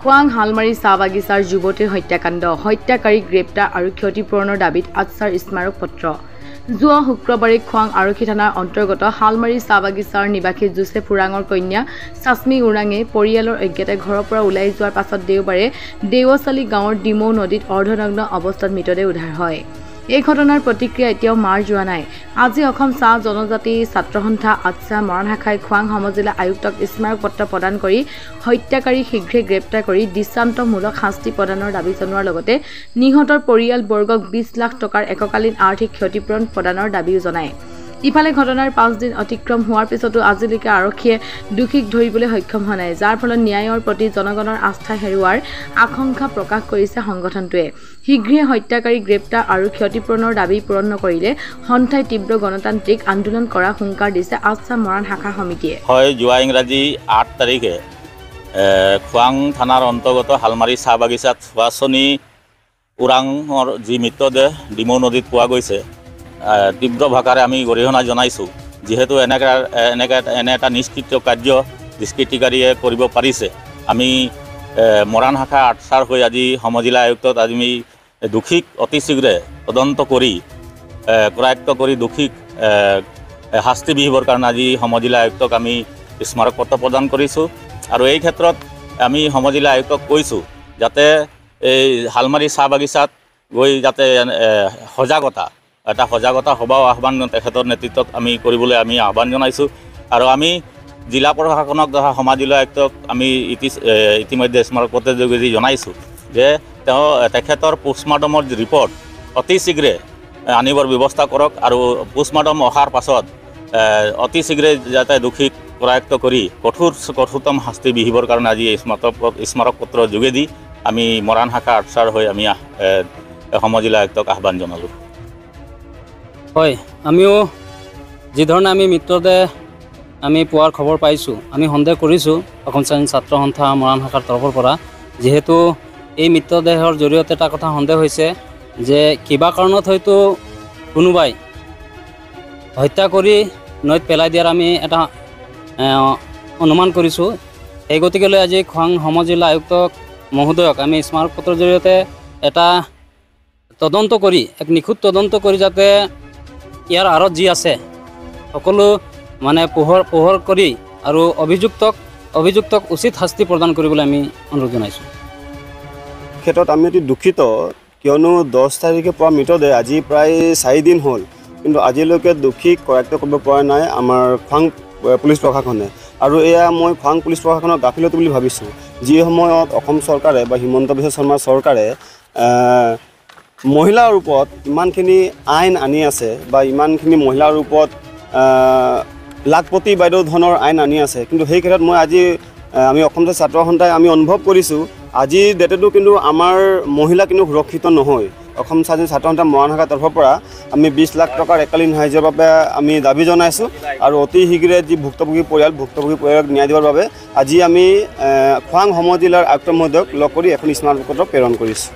খোৱাং হালমাৰী চাহ বাগিচাৰ যুৱতীৰ হত্যাকাণ্ড, হত্যাকাৰী গ্ৰেপ্তাৰ আৰু ক্ষতিপূৰণৰ দাবীত আচ্ছাৰ স্মাৰক পত্ৰ। যোৱা শুক্ৰবাৰে খোৱাং আৰক্ষী থানাৰ অন্তৰ্গত হালমাৰী চাহ বাগিচাৰ নিবাসী জোচেফ ওৰাঙৰ কন্যা চাচমি ওৰাঙে পৰিয়ালৰ অজ্ঞাতে ঘৰৰ পৰা ওলাই যোৱাৰ পাছত দেওবাৰে দেৱচালি গাঁৱৰ ডিমৌ নদীত অৰ্ধনগ্ন অৱস্থাত মৃতদেহ উদ্ধাৰ হয়। এই ঘটনাৰ প্ৰতিক্ৰিয়া এতিয়াও মাৰ যোৱা নাই। আজি অসম চাহ জনজাতি ছাত্ৰ সন্থা আচ্ছা মৰাণ শাখাই খোৱাং সমজিলা আয়ুক্তক স্মাৰক পত্ৰ প্ৰদান কৰি হত্যাকাৰী শীঘ্ৰে গ্ৰেপ্তাৰ কৰি দৃষ্টান্তমূলক শাস্তি প্ৰদানৰ দাবী জনোৱাৰ লগতে নিহতৰ পৰিয়ালবৰ্গক 20 লাখ টকাৰ এককালীন আৰ্থিক ক্ষতিপূৰণ প্ৰদানৰ দাবীও জনায়। ইফালে ঘটনাৰ 5 দিন অতিক্ৰম হোৱাৰ পিছতো আজিলৈকে আৰক্ষীয়ে দোষীক ধৰিবলৈ সক্ষম হোৱা নাই, যাৰ ফলত ন্যায়ৰ প্ৰতি জনগণৰ আস্থা হেৰুওৱাৰ আশংকা প্ৰকাশ কৰিছে সংগঠনটোৱে। শীঘ্ৰে হত্যাকাৰী গ্ৰেপ্তাৰ আৰু ক্ষতিপূৰণৰ দাবী পূৰণ নকৰিলে সন্থাই তীব্ৰ গণতান্ত্ৰিক আন্দোলন কৰাৰ হুংকাৰ দিছে আচ্ছা মৰাণ শাখা সমিতিয়ে। হয়, যোৱা ইংৰাজী 8 তাৰিখে খোৱাং থানাৰ অন্তৰ্গত হালমাৰী চাহ বাগিচাত সুৱাচনী ওৰাঙৰ যি মৃতদেহ ডিমৌ নদীত পোৱা গৈছে, তীব্ৰ ভাষাৰে আমি গৰিহণা জনাইছোঁ। যিহেতু এনে এটা নিষ্কৃত কাৰ্য দুষ্কৃতিকাৰীয়ে কৰিব পাৰিছে, আমি মৰাণ শাখা আচ্ছাৰ হৈ আজি সমজিলা আয়ুক্তত আমি দোষীক অতি শীঘ্ৰে তদন্ত কৰি কৰায়ত্ব কৰি দোষীক শাস্তি বিহিবৰ কাৰণে আজি সমজিলা আয়ুক্তক আমি স্মাৰক পত্ৰ প্ৰদান কৰিছোঁ। আৰু এই ক্ষেত্ৰত আমি সমজিলা আয়ুক্তক কৈছোঁ যাতে এই হালমাৰী চাহ বাগিচাত গৈ যাতে এটা সজাগতা সভাও আহ্বান তেখেতৰ নেতৃত্বত আমি কৰিবলৈ আমি আহ্বান জনাইছোঁ। আৰু আমি জিলা প্ৰশাসনক তথা সমজিলা আয়ুক্তক আমি ইতিমধ্যে স্মাৰক পত্ৰৰ যোগেদি জনাইছোঁ যে তেখেতৰ পোষ্টমৰ্টমৰ ৰিপৰ্ট অতি শীঘ্ৰে আনিবৰ ব্যৱস্থা কৰক আৰু পোষ্টমৰ্টম অহাৰ পাছত অতি শীঘ্ৰে যাতে দোষীক কৰায়ত্ব কৰি কঠোৰতম শাস্তি বিহিবৰ কাৰণে আজি স্মাৰক পত্ৰৰ যোগেদি আমি মৰাণ শাখা আচ্ছাৰ হৈ আমি সমজিলা আয়ুক্তক আহ্বান জনালোঁ। হয়, আমিও যিধৰণে আমি মৃতদেহ আমি পোৱাৰ খবৰ পাইছোঁ, আমি সন্দেহ কৰিছোঁ অসম স্বাধীন ছাত্ৰ সন্থা মৰাণ শাখাৰ তৰফৰ পৰা, যিহেতু এই মৃতদেহৰ জৰিয়তে এটা কথা সন্দেহ হৈছে যে কিবা কাৰণত হয়তো কোনোবাই হত্যা কৰি নৈত পেলাই দিয়াৰ আমি এটা অনুমান কৰিছোঁ। সেই গতিকেলৈ আজি খোৱাং সমজিলা আয়ুক্তক মহোদয়ক আমি স্মাৰক পত্ৰৰ জৰিয়তে এটা তদন্ত কৰি এক নিখুঁত তদন্ত কৰি যাতে ইয়াৰ আঁৰত যি আছে সকলো মানে পোহৰ কৰি আৰু অভিযুক্তক উচিত শাস্তি প্ৰদান কৰিবলৈ আমি অনুৰোধ জনাইছোঁ। ক্ষেত্ৰত আমি অতি দুখিত, কিয়নো 10 তাৰিখে পোৱা মৃতদেহ আজি প্ৰায় 4 দিন হ'ল, কিন্তু আজিলৈকে দোষীক কৰায়ত্ব কৰিব পৰা নাই আমাৰ খোৱাং পুলিচ প্ৰশাসনে। আৰু এয়া মই খোৱাং পুলিচ প্ৰশাসনৰ গাফিলতি বুলি ভাবিছোঁ। যি সময়ত অসম চৰকাৰে বা হিমন্ত বিশ্ব শৰ্মাৰ চৰকাৰে মহিলাৰ ওপৰত ইমানখিনি আইন আনি আছে বা ইমানখিনি মহিলাৰ ওপৰত লাখপতি বাইদেউ ধৰণৰ আইন আনি আছে, কিন্তু সেই ক্ষেত্ৰত আমি অসম ছাত্ৰ সন্থাই আমি অনুভৱ কৰিছোঁ আজিৰ ডেটতো কিন্তু আমাৰ মহিলা কিন্তু সুৰক্ষিত নহয়। অসম স্বাধীন ছাত্ৰ সন্থা মৰাণ শাখাৰ তৰফৰ পৰা আমি 20 লাখ টকাৰ এককালীন সাহায্যৰ বাবে আমি দাবী জনাইছোঁ আৰু অতি শীঘ্ৰে যি ভুক্তভোগী পৰিয়ালক ন্যায় দিবৰ বাবে আজি আমি খোৱাং সমজিলাৰ আয়ুক্ত মহোদয়ক লগ কৰি এখন স্মাৰক পত্ৰ প্ৰেৰণ কৰিছোঁ।